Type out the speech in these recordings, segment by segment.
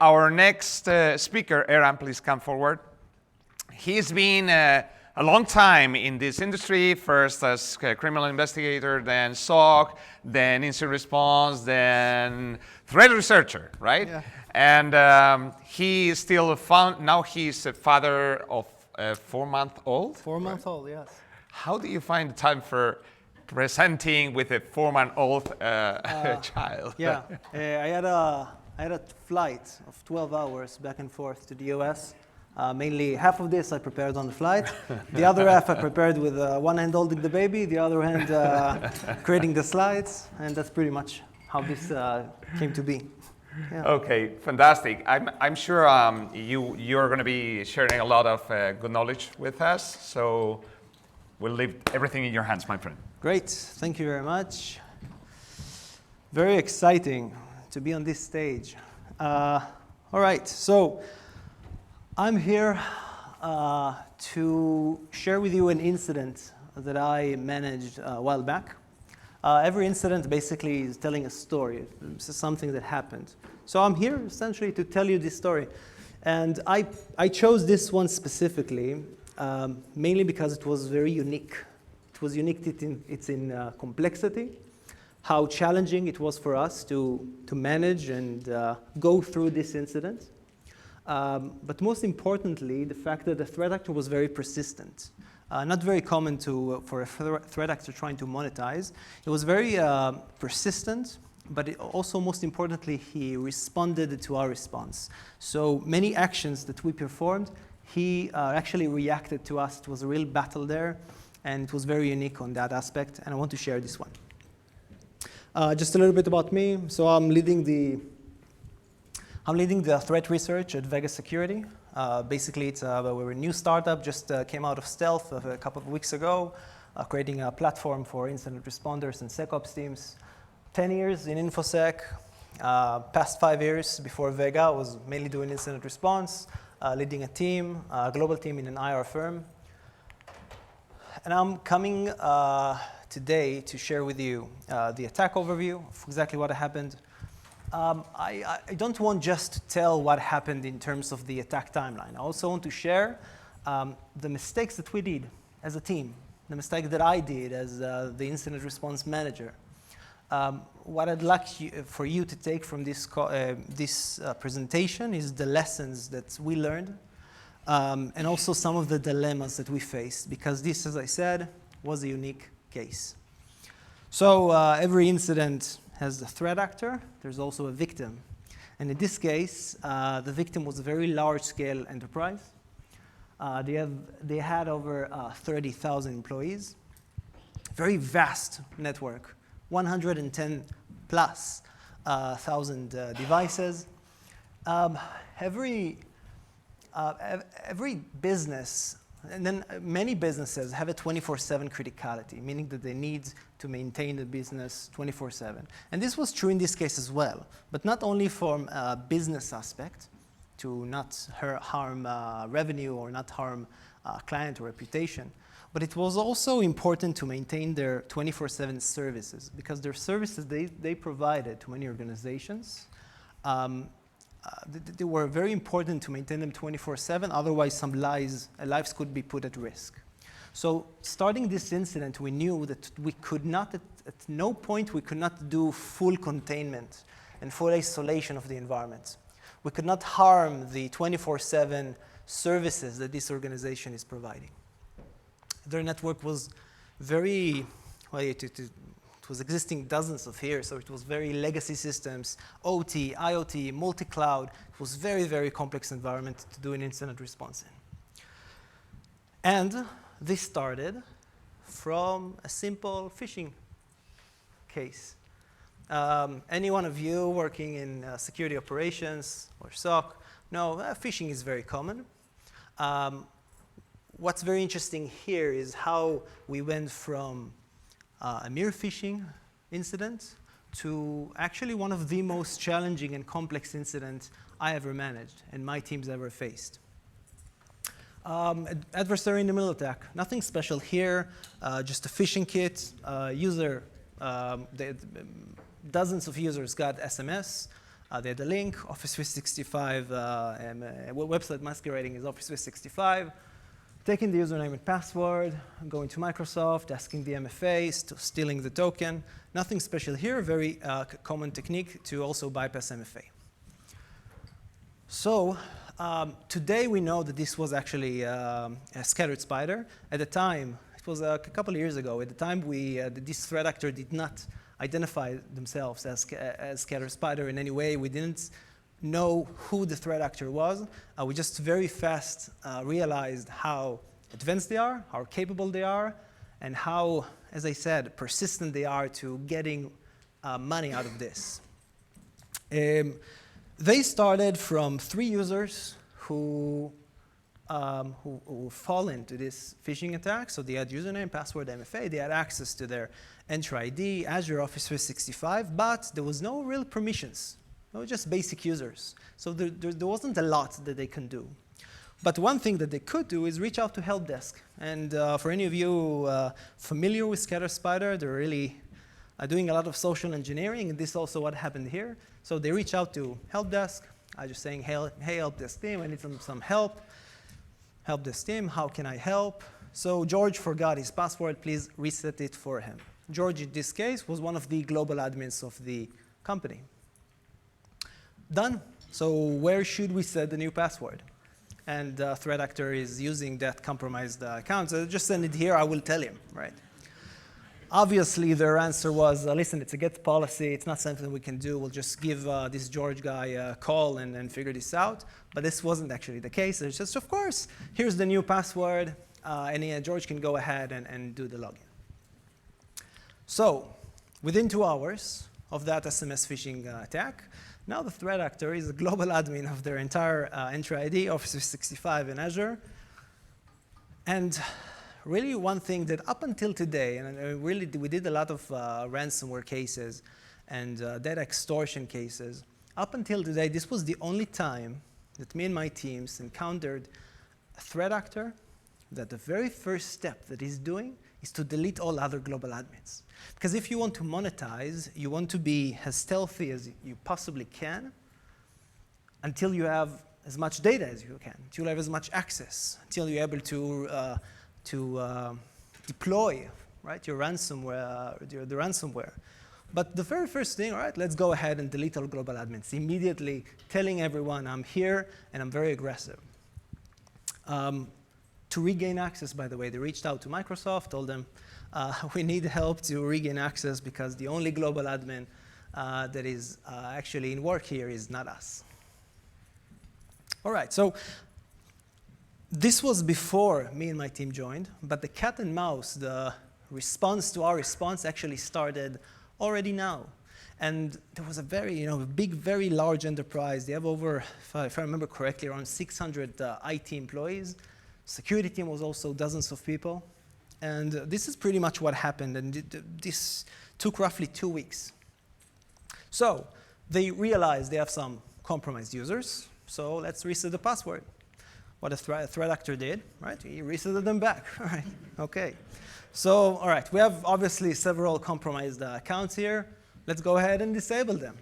Our next speaker, Eran, please come forward. He's been a long time in this industry, first as a criminal investigator, then SOC, then incident response, then threat researcher, right? Yeah. And he is still now he's a father of a 4-month-old. 4-month-old, yes. How do you find the time for presenting with a 4-month-old child? Yeah, I had a flight of 12 hours back and forth to the US. Mainly half of this I prepared on the flight. The other half I prepared with one hand holding the baby, the other hand creating the slides, and that's pretty much how this came to be. Yeah. Okay, fantastic. I'm sure you're going to be sharing a lot of good knowledge with us, so we'll leave everything in your hands, my friend. Great, thank you very much. Very exciting to be on this stage. All right, so I'm here to share with you an incident that I managed a while back. Every incident basically is telling a story. This is something that happened. So I'm here essentially to tell you this story. And I chose this one specifically, mainly because it was very unique. It was unique in its complexity, how challenging it was for us to manage and go through this incident. But most importantly, the fact that the threat actor was very persistent. Not very common for a threat actor trying to monetize. It was very persistent, but also most importantly, he responded to our response. So many actions that we performed, he actually reacted to us. It was a real battle there, and it was very unique on that aspect, and I want to share this one. Just a little bit about me. So I'm leading the threat research at Vega Security. Basically, we're a new startup, just came out of stealth a couple of weeks ago, creating a platform for incident responders and SecOps teams. 10 years in InfoSec, past 5 years before Vega, I was mainly doing incident response, leading a team, a global team in an IR firm. And I'm coming today to share with you the attack overview of exactly what happened. I don't want just to tell what happened in terms of the attack timeline. I also want to share the mistakes that we did as a team, the mistake that I did as the incident response manager. What I'd like for you to take from this presentation is the lessons that we learned and also some of the dilemmas that we faced, because this, as I said, was a unique case. So every incident has a threat actor. There's also a victim. And in this case, the victim was a very large-scale enterprise. They had over 30,000 employees, very vast network, 110 plus thousand devices. Every business, and then many businesses have a 24/7 criticality, meaning that they need to maintain the business 24/7. And this was true in this case as well, but not only from a business aspect, to not harm revenue or not harm client reputation, but it was also important to maintain their 24/7 services, because their services they provided to many organizations, they were very important to maintain them 24/7, otherwise some lives could be put at risk. So starting this incident, we knew that we could not, at no point, we could not do full containment and full isolation of the environment. We could not harm the 24/7 services that this organization is providing. Their network was very, well, it was existing dozens of years, so it was very legacy systems, OT, IoT, multi-cloud. It was very, very complex environment to do an incident response in. And this started from a simple phishing case. Any one of you working in security operations or SOC know phishing is very common. What's very interesting here is how we went from a mere phishing incident to actually one of the most challenging and complex incidents I ever managed and my teams ever faced. Adversary in the middle attack, nothing special here, just a phishing kit. Dozens of users got SMS They had a link, Office 365, website masquerading as Office 365, taking the username and password, going to Microsoft, asking the MFA, stealing the token. Nothing special here, very common technique to also bypass MFA. So today we know that this was actually a scattered spider. At the time, it was a couple of years ago, at the time this threat actor did not identify themselves as scattered spider in any way. We didn't know who the threat actor was. We just very fast realized how advanced they are, how capable they are, and how, as I said, persistent they are to getting money out of this. They started from 3 users who fall into this phishing attack. So they had username, password, MFA. They had access to their Entra ID, Azure Office 365, but there was no real permissions. They were just basic users. So there wasn't a lot that they can do. But one thing that they could do is reach out to help desk. And for any of you familiar with Scatter Spider, they're really doing a lot of social engineering, and this is also what happened here. So they reach out to help desk, just saying, hey, help desk team, I need some help. Help desk team, how can I help? So George forgot his password, please reset it for him. George, in this case, was one of the global admins of the company. Done. So where should we set the new password? And the threat actor is using that compromised account. So just send it here, I will tell him, right? Obviously, their answer was, listen, it's a get policy. It's not something we can do. We'll just give this George guy a call and figure this out. But this wasn't actually the case. It's just, of course, here's the new password. And George can go ahead and do the login. So within 2 hours of that SMS phishing attack, now the threat actor is a global admin of their entire Entra ID, Office 365, and Azure. And really one thing that up until today, and really we did a lot of ransomware cases and data extortion cases. Up until today, this was the only time that me and my teams encountered a threat actor that the very first step that he's doing is to delete all other global admins. Because if you want to monetize, you want to be as stealthy as you possibly can until you have as much data as you can, until you have as much access, until you're able to deploy, right, your ransomware, the ransomware. But the very first thing, all right, let's go ahead and delete all global admins, immediately telling everyone I'm here and I'm very aggressive. To regain access, by the way, they reached out to Microsoft, told them, we need help to regain access because the only global admin that is actually in work here is not us. All right, so this was before me and my team joined, but the cat and mouse, the response to our response actually started already now. And there was a very, big, very large enterprise. They have over, if I remember correctly, around 600 IT employees. Security team was also dozens of people. And this is pretty much what happened. And this took roughly 2 weeks. So they realized they have some compromised users. So let's reset the password. What a threat actor did, right? He resetted them back, all right? Okay. So, all right, we have obviously several compromised accounts here. Let's go ahead and disable them.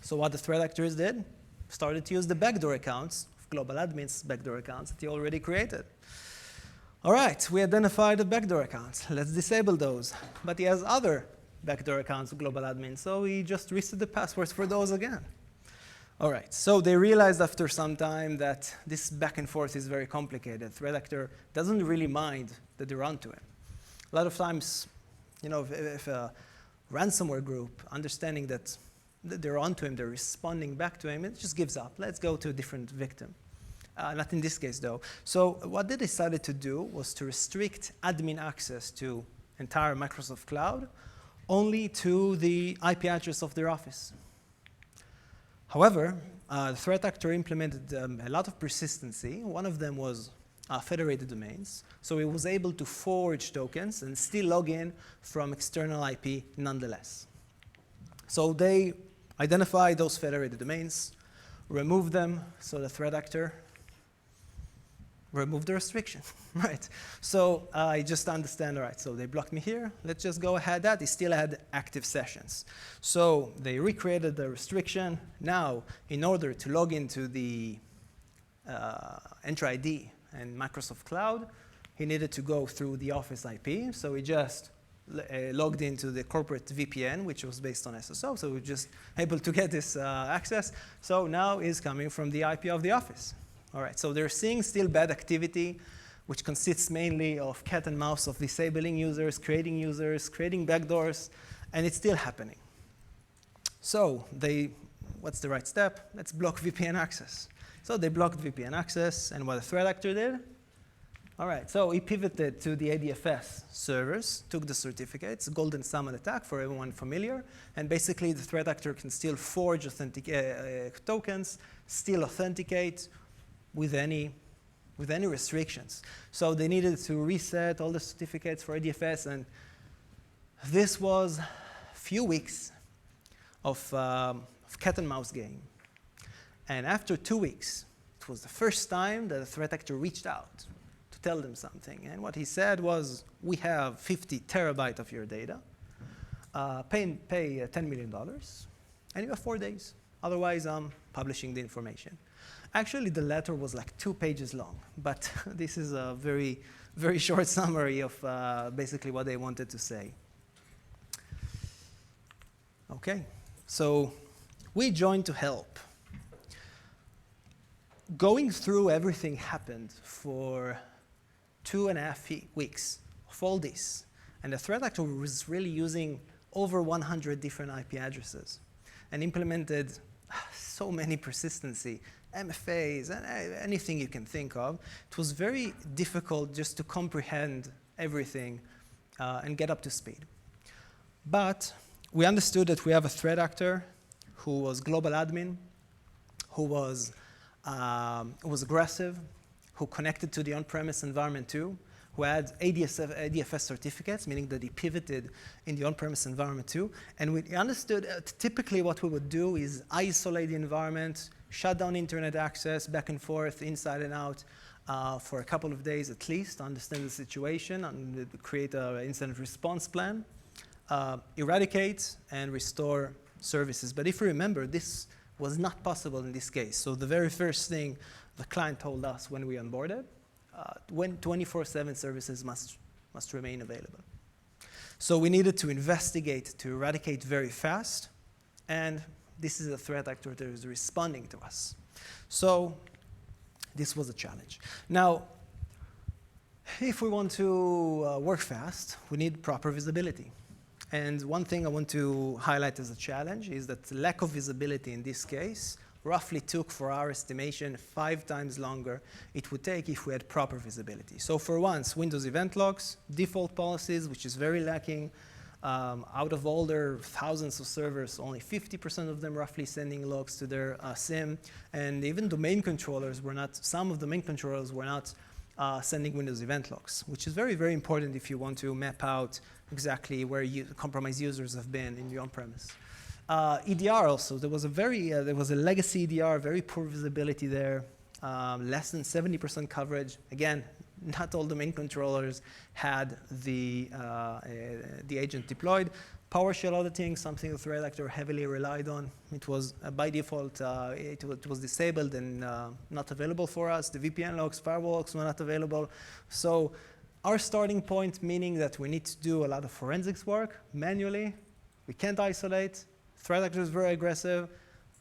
So what the threat actors did, started to use the backdoor accounts, global admins backdoor accounts that he already created. All right, we identified the backdoor accounts. Let's disable those. But he has other backdoor accounts, global admins, so he just reset the passwords for those again. All right, so they realized after some time that this back and forth is very complicated. Threat actor doesn't really mind that they're onto him. A lot of times, if a ransomware group, understanding that they're onto him, they're responding back to him, it just gives up. Let's go to a different victim. Not in this case, though. So what they decided to do was to restrict admin access to entire Microsoft Cloud only to the IP address of their office. However, the threat actor implemented a lot of persistency. One of them was federated domains. So he was able to forge tokens and still log in from external IP nonetheless. So they identified those federated domains, removed them, so the threat actor remove the restriction, right? So I just understand, all right, so they blocked me here. Let's just go ahead that. They still had active sessions. So they recreated the restriction. Now, in order to log into the Entra ID and Microsoft Cloud, he needed to go through the Office IP. So he just logged into the corporate VPN, which was based on SSO. So we're just able to get this access. So now is coming from the IP of the Office. All right, so they're seeing still bad activity, which consists mainly of cat and mouse of disabling users, creating backdoors, and it's still happening. So what's the right step? Let's block VPN access. So they blocked VPN access, and what the threat actor did? All right, so he pivoted to the ADFS servers, took the certificates, golden summon attack for everyone familiar, and basically the threat actor can still forge tokens, still authenticate, with any restrictions. So they needed to reset all the certificates for ADFS, and this was a few weeks of cat and mouse game. And after 2 weeks, it was the first time that a threat actor reached out to tell them something. And what he said was, we have 50 terabytes of your data, pay $10 million, and you have 4 days. Otherwise, I'm publishing the information. Actually, the letter was like 2 pages long, but this is a very, very short summary of basically what they wanted to say. Okay, so we joined to help. Going through everything happened for 2.5 weeks of all this, and the threat actor was really using over 100 different IP addresses and implemented so many persistency, MFAs, and anything you can think of. It was very difficult just to comprehend everything and get up to speed. But we understood that we have a threat actor who was global admin, who was aggressive, who connected to the on-premise environment too, who had ADFS certificates, meaning that he pivoted in the on-premise environment too. And we understood typically what we would do is isolate the environment, shut down internet access back and forth, inside and out, for a couple of days at least, to understand the situation and create an incident response plan, eradicate and restore services. But if you remember, this was not possible in this case. So the very first thing the client told us when we onboarded, when 24/7 services must remain available. So we needed to investigate, to eradicate very fast, and this is a threat actor that is responding to us. So this was a challenge. Now, if we want to work fast, we need proper visibility. And one thing I want to highlight as a challenge is that lack of visibility in this case roughly took, for our estimation, 5 times longer it would take if we had proper visibility. So for once, Windows event logs, default policies, which is very lacking. Out of all their thousands of servers, only 50% of them roughly sending logs to their SIM. And even domain controllers were not, some of the main controllers were not sending Windows event logs, which is very, very important if you want to map out exactly where compromised users have been in your on-premise. EDR also, there was a legacy EDR, very poor visibility there, less than 70% coverage. Again, not all domain controllers had the agent deployed. PowerShell auditing, something the threat actor heavily relied on. It was by default, it was disabled and not available for us. The VPN logs, firewall logs were not available. So our starting point, meaning that we need to do a lot of forensics work manually. We can't isolate. Threat actor is very aggressive.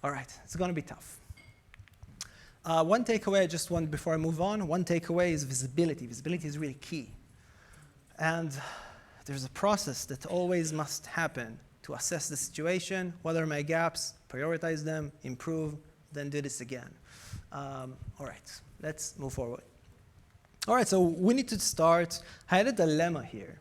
All right, it's going to be tough. One takeaway I just want, before I move on, one takeaway is visibility. Visibility is really key. And there's a process that always must happen to assess the situation. What are my gaps? Prioritize them, improve, then do this again. All right, let's move forward. All right, so we need to start. I had a dilemma here.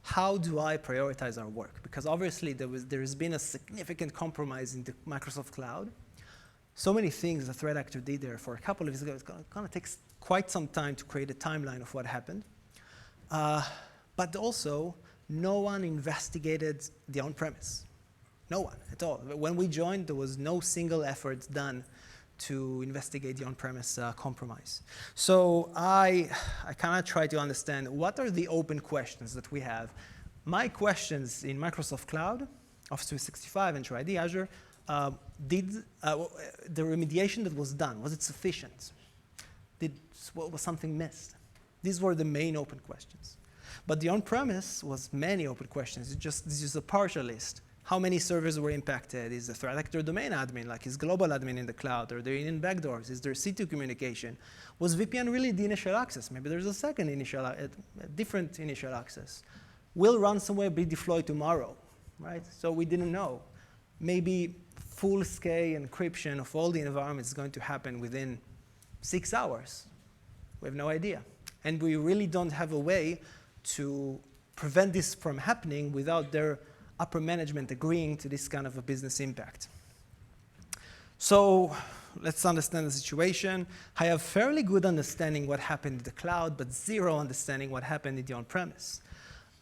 How do I prioritize our work? Because obviously there has been a significant compromise in the Microsoft Cloud. So many things the threat actor did there for a couple of years ago. It's going to take quite some time to create a timeline of what happened. But also, no one investigated the on-premise. No one at all. When we joined, there was no single effort done to investigate the on-premise compromise. So I kind of try to understand what are the open questions that we have. My questions in Microsoft Cloud, Office 365, Entra ID, Azure, the remediation that was done, was it sufficient? Was something missed? These were the main open questions. But the on-premise was many open questions. This is a partial list. How many servers were impacted? Is the threat actor domain admin, like is global admin in the cloud? Are there in backdoors? Is there C2 communication? Was VPN really the initial access? Maybe there's a second initial, a different initial access. Will ransomware be deployed tomorrow, right? So we didn't know. Maybe full-scale encryption of all the environments is going to happen within 6 hours. We have no idea. And we really don't have a way to prevent this from happening without their upper management agreeing to this kind of a business impact. So let's understand the situation. I have fairly good understanding what happened in the cloud, but zero understanding what happened in the on-premise.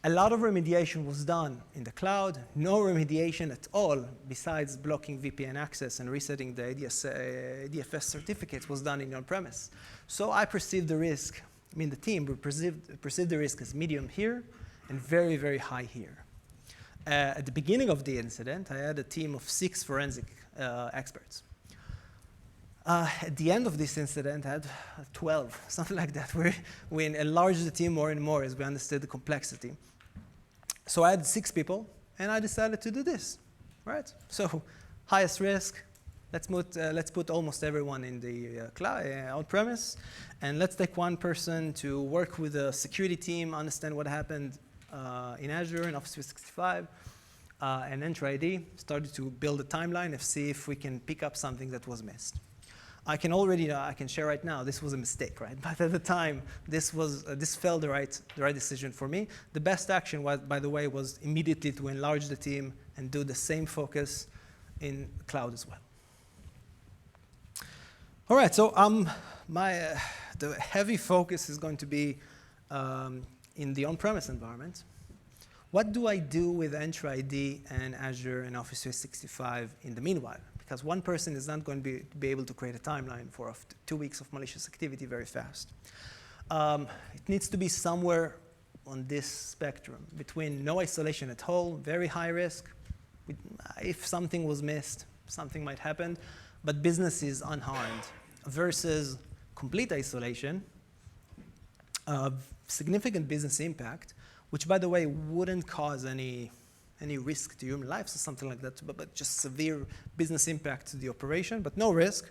A lot of remediation was done in the cloud, no remediation at all besides blocking VPN access and resetting the DFS certificates was done in the on-premise. So I perceived the risk, the team perceived the risk as medium here and very, very high here. At the beginning of the incident, I had a team of 6 forensic experts. At the end of this incident, I had 12, something like that. We enlarged the team more and more as we understood the complexity. So I had 6 people, and I decided to do this, right? So highest risk, let's put almost everyone in the cloud, on-premise, and let's take one person to work with the security team, understand what happened in Azure and Office 365, and Entra ID, started to build a timeline and see if we can pick up something that was missed. I can share right now, this was a mistake, right? But at the time, this felt the right decision for me. The best action, by the way, was immediately to enlarge the team and do the same focus in cloud as well. All right, so the heavy focus is going to be in the on-premise environment. What do I do with Entra ID and Azure and Office 365 in the meanwhile? Because one person is not going to be able to create a timeline for 2 weeks of malicious activity very fast. It needs to be somewhere on this spectrum between no isolation at all, very high risk. If something was missed, something might happen, but business is unharmed, versus complete isolation, significant business impact, which, by the way, wouldn't cause any risk to human lives or something like that, but just severe business impact to the operation, but no risk,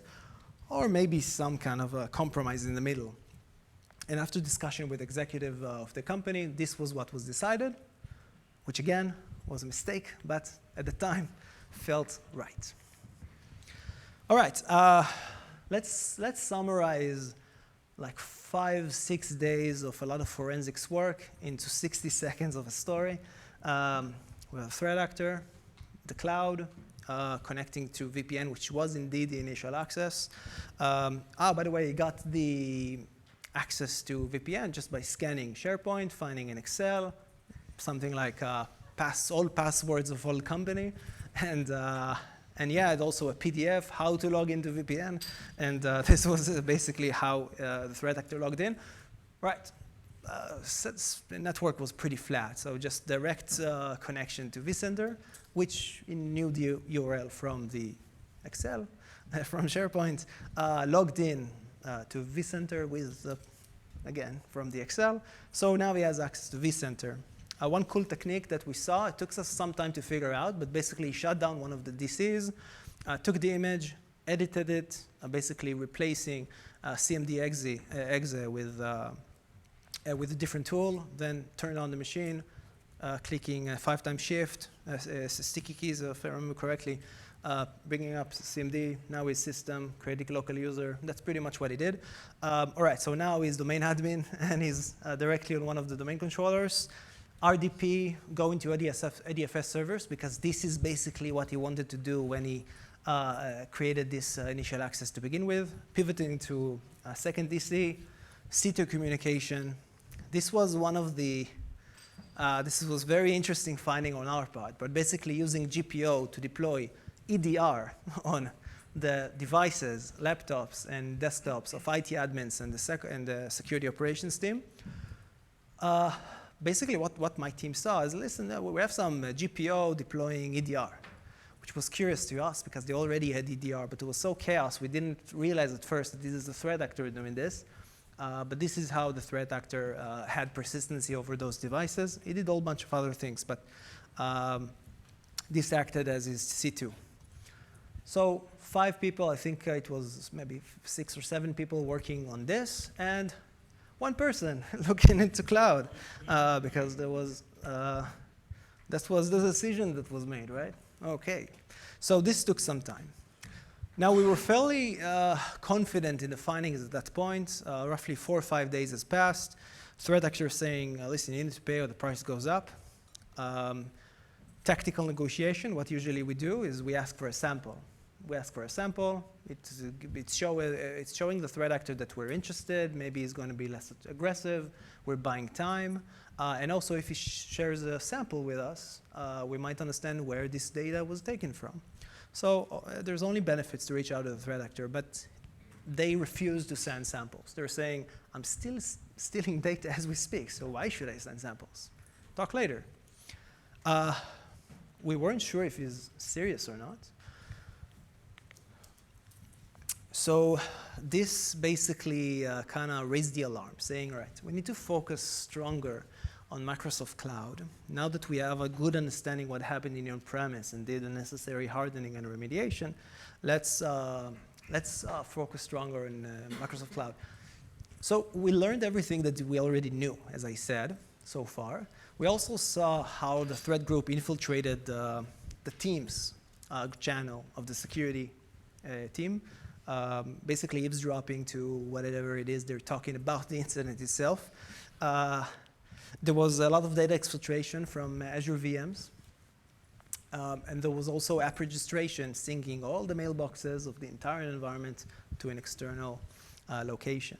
or maybe some kind of a compromise in the middle. And after discussion with executive of the company, this was what was decided, which again was a mistake, but at the time felt right. All right, let's summarize like 5-6 days of a lot of forensics work into 60 seconds of a story. We have a threat actor, the cloud, connecting to VPN, which was indeed the initial access. By the way, he got the access to VPN just by scanning SharePoint, finding an Excel, something like all passwords of all company, and yeah, and also a PDF, how to log into VPN, and this was basically how the threat actor logged in. Right. The network was pretty flat, so just direct connection to vCenter, which knew the URL from the Excel, from SharePoint, logged in to vCenter with, again, from the Excel. So now he has access to vCenter. One cool technique that we saw, it took us some time to figure out, but basically he shut down one of the DCs, took the image, edited it, basically replacing CMD exe with a different tool, then turned on the machine, clicking 5x shift, sticky keys, if I remember correctly, bringing up CMD, now his system, creating local user. That's pretty much what he did. All right, so now he's domain admin, and he's directly on one of the domain controllers. RDP, go into ADFS servers, because this is basically what he wanted to do when he created this initial access to begin with, pivoting to second DC, C2 communication. This was one of the, this was very interesting finding on our part, but basically using GPO to deploy EDR on the devices, laptops, and desktops of IT admins and the security operations team. Basically, what my team saw is, listen, we have some GPO deploying EDR, which was curious to us because they already had EDR, but it was so chaos, we didn't realize at first that this is the threat actor doing this. But this is how the threat actor had persistency over those devices. He did a whole bunch of other things, but this acted as his C2. So 5 people, I think it was maybe 6 or 7 people working on this, and 1 person looking into cloud, because that was the decision that was made, right? Okay, so this took some time. Now, we were fairly confident in the findings at that point. Roughly 4 or 5 days has passed. Threat actor saying, listen, you need to pay or the price goes up. Tactical negotiation, what usually we do is we ask for a sample. We ask for a sample. It's showing the threat actor that we're interested. Maybe he's going to be less aggressive. We're buying time. And also, if he shares a sample with us, we might understand where this data was taken from. So there's only benefits to reach out to the threat actor, but they refuse to send samples. They're saying, I'm still stealing data as we speak, so why should I send samples? Talk later. We weren't sure if he's serious or not. So this basically kind of raised the alarm, saying, all right, we need to focus stronger on Microsoft Cloud. Now that we have a good understanding what happened in on-premise and did the necessary hardening and remediation, let's focus stronger on Microsoft Cloud. So we learned everything that we already knew, as I said, so far. We also saw how the threat group infiltrated the Teams channel of the security team, basically eavesdropping to whatever it is they're talking about the incident itself. There was a lot of data exfiltration from Azure VMs. And there was also app registration syncing all the mailboxes of the entire environment to an external location.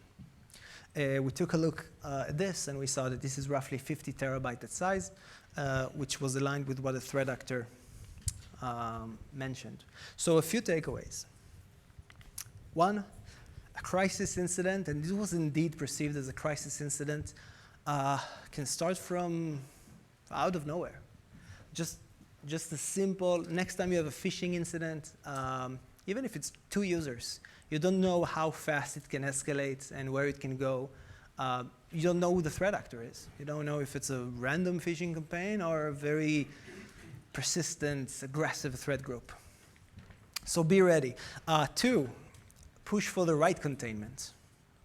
We took a look at this, and we saw that this is roughly 50 terabyte in size, which was aligned with what the threat actor mentioned. So a few takeaways. 1, a crisis incident, and this was indeed perceived as a crisis incident, can start from out of nowhere. Just a simple, next time you have a phishing incident, even if it's 2 users, you don't know how fast it can escalate and where it can go. You don't know who the threat actor is. You don't know if it's a random phishing campaign or a very persistent, aggressive threat group. So be ready. 2, push for the right containment.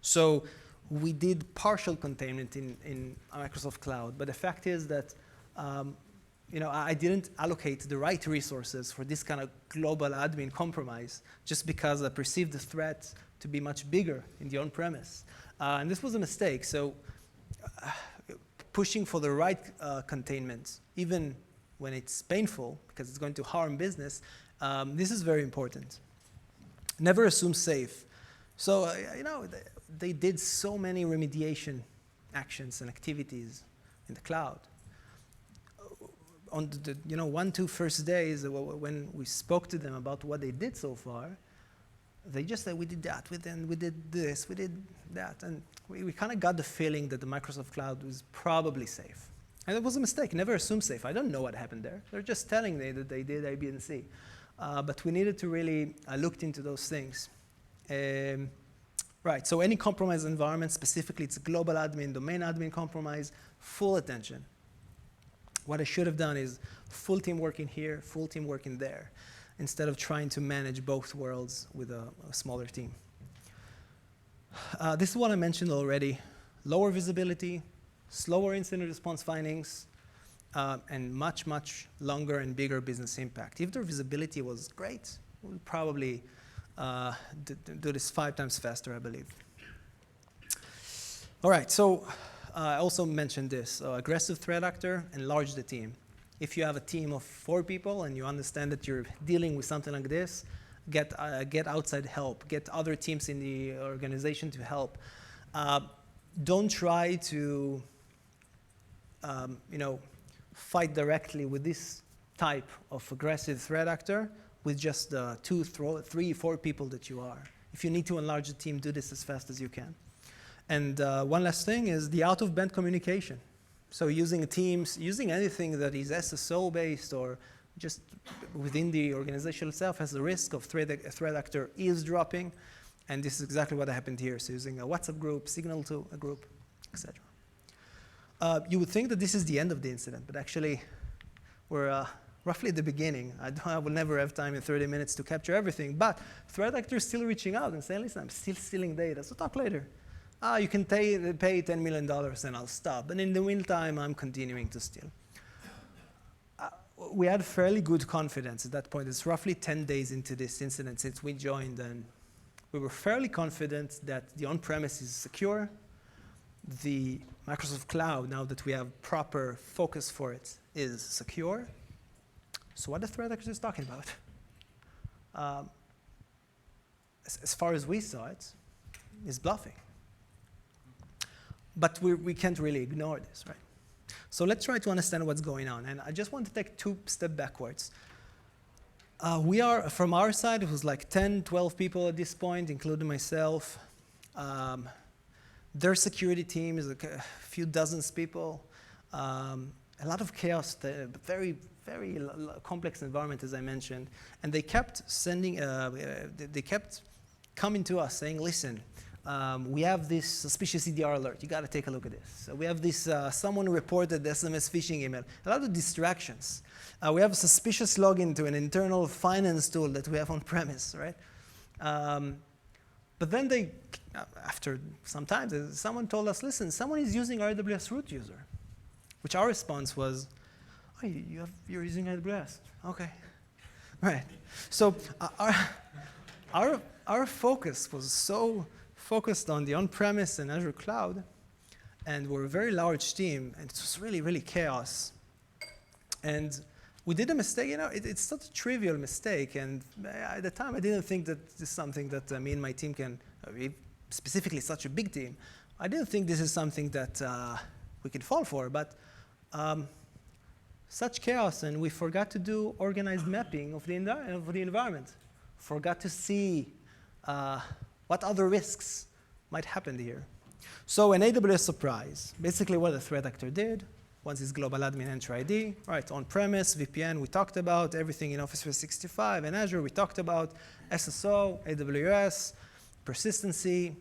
So we did partial containment in Microsoft Cloud, but the fact is that I didn't allocate the right resources for this kind of global admin compromise just because I perceived the threat to be much bigger in the on-premise. And this was a mistake. So pushing for the right containment, even when it's painful because it's going to harm business, this is very important. Never assume safe. So, they did so many remediation actions and activities in the cloud. On the 1-2 first days, when we spoke to them about what they did so far, they just said, we did that, we did this, we did that. And we kind of got the feeling that the Microsoft Cloud was probably safe. And it was a mistake, never assume safe. I don't know what happened there. They're just telling me that they did A, B, and C. But we needed to really look into those things. Right, so any compromised environment, specifically it's a global admin, domain admin compromise, full attention. What I should have done is full team working here, full team working there, instead of trying to manage both worlds with a smaller team. This is what I mentioned already. Lower visibility, slower incident response findings, and much, much longer and bigger business impact. If their visibility was great, we'll probably do this 5 times faster, I believe. All right, so I also mentioned this, aggressive threat actor, enlarge the team. If you have a team of 4 people and you understand that you're dealing with something like this, get outside help, get other teams in the organization to help. Don't try to fight directly with this type of aggressive threat actor with just 2, 3, 4 people that you are. If you need to enlarge the team, do this as fast as you can. And one last thing is the out-of-band communication. So using Teams, using anything that is SSO-based or just within the organization itself has the risk of a threat actor eavesdropping. And this is exactly what happened here. So using a WhatsApp group, signal to a group, etc. You would think that this is the end of the incident, but actually we're roughly at the beginning. I will never have time in 30 minutes to capture everything, but threat actors still reaching out and saying, listen, I'm still stealing data, so talk later. You can pay $10 million and I'll stop. But in the meantime, I'm continuing to steal. We had fairly good confidence at that point. It's roughly 10 days into this incident since we joined, and we were fairly confident that the on-premise is secure. The Microsoft Cloud, now that we have proper focus for it, is secure. So what the threat actor is talking about, as far as we saw it, is bluffing. But we can't really ignore this, right? So let's try to understand what's going on. And I just want to take 2 steps backwards. We are, from our side, it was like 10, 12 people at this point, including myself. Their security team is like a few dozens people. A lot of chaos, very, very complex environment, as I mentioned. And they kept sending, they kept coming to us saying, listen, we have this suspicious EDR alert. You got to take a look at this. So we have this, someone reported SMS phishing email. A lot of distractions. We have a suspicious login to an internal finance tool that we have on premise, right? But then they, after some time, someone told us, listen, someone is using our AWS root user. Which our response was, oh, you're using AWS. Okay. Right. So our focus was so focused on the on-premise and Azure Cloud, and we're a very large team, and it was really, really chaos. And we did a mistake, you know, it's such a trivial mistake, and at the time I didn't think that this is something that me and my team can, specifically such a big team, I didn't think this is something that we could fall for, but such chaos, and we forgot to do organized mapping of the environment. Forgot to see what other risks might happen here. So an AWS surprise, basically what the threat actor did, once is global admin enter ID, right, on-premise, VPN, we talked about, everything in Office 365, and Azure, we talked about, SSO, AWS, persistency,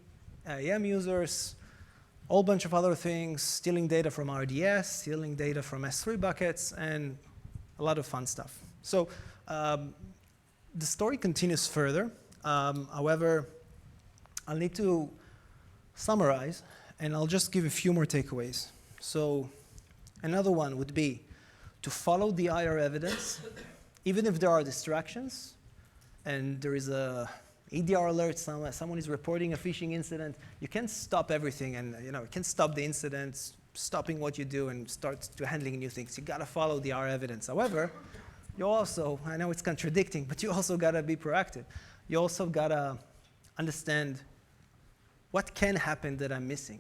IAM users, whole bunch of other things, stealing data from RDS, stealing data from S3 buckets, and a lot of fun stuff. So the story continues further. However, I'll need to summarize, and I'll just give a few more takeaways. So another one would be to follow the IR evidence, even if there are distractions, and there is a EDR alert, someone is reporting a phishing incident, you can't stop everything, and you can't stop the incident, stopping what you do and start to handling new things. You gotta follow the IR evidence. However, you also, I know it's contradicting, but you also gotta be proactive. You also gotta understand what can happen that I'm missing.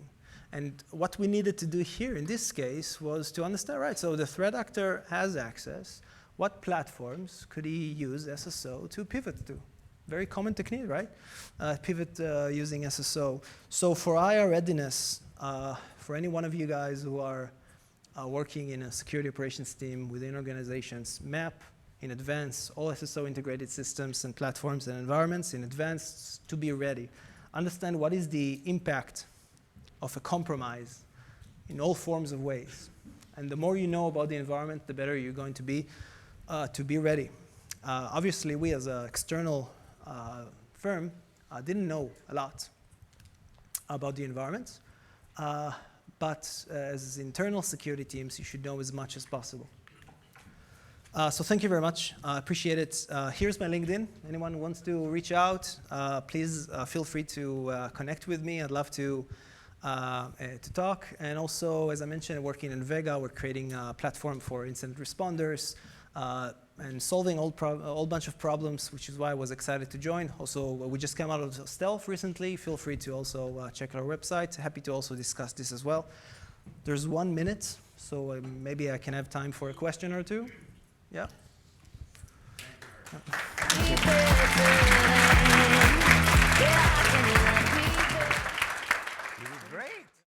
And what we needed to do here in this case was to understand, right, so the threat actor has access. What platforms could he use SSO to pivot to? Very common technique, right? Pivot using SSO. So for IR readiness, for any one of you guys who are working in a security operations team within organizations, map in advance all SSO integrated systems and platforms and environments in advance to be ready. Understand what is the impact of a compromise in all forms of ways. And the more you know about the environment, the better you're going to be ready. Obviously, we as an external firm didn't know a lot about the environment, but as internal security teams, you should know as much as possible. So thank you very much. I appreciate it. Here's my LinkedIn. Anyone who wants to reach out, please feel free to connect with me. I'd love to talk. And also, as I mentioned, working in Vega, we're creating a platform for incident responders and solving a whole bunch of problems, which is why I was excited to join. Also, we just came out of stealth recently. Feel free to also check our website. Happy to also discuss this as well. There's 1 minute, so maybe I can have time for a question or two. Yeah. keep it turning. Yeah, I can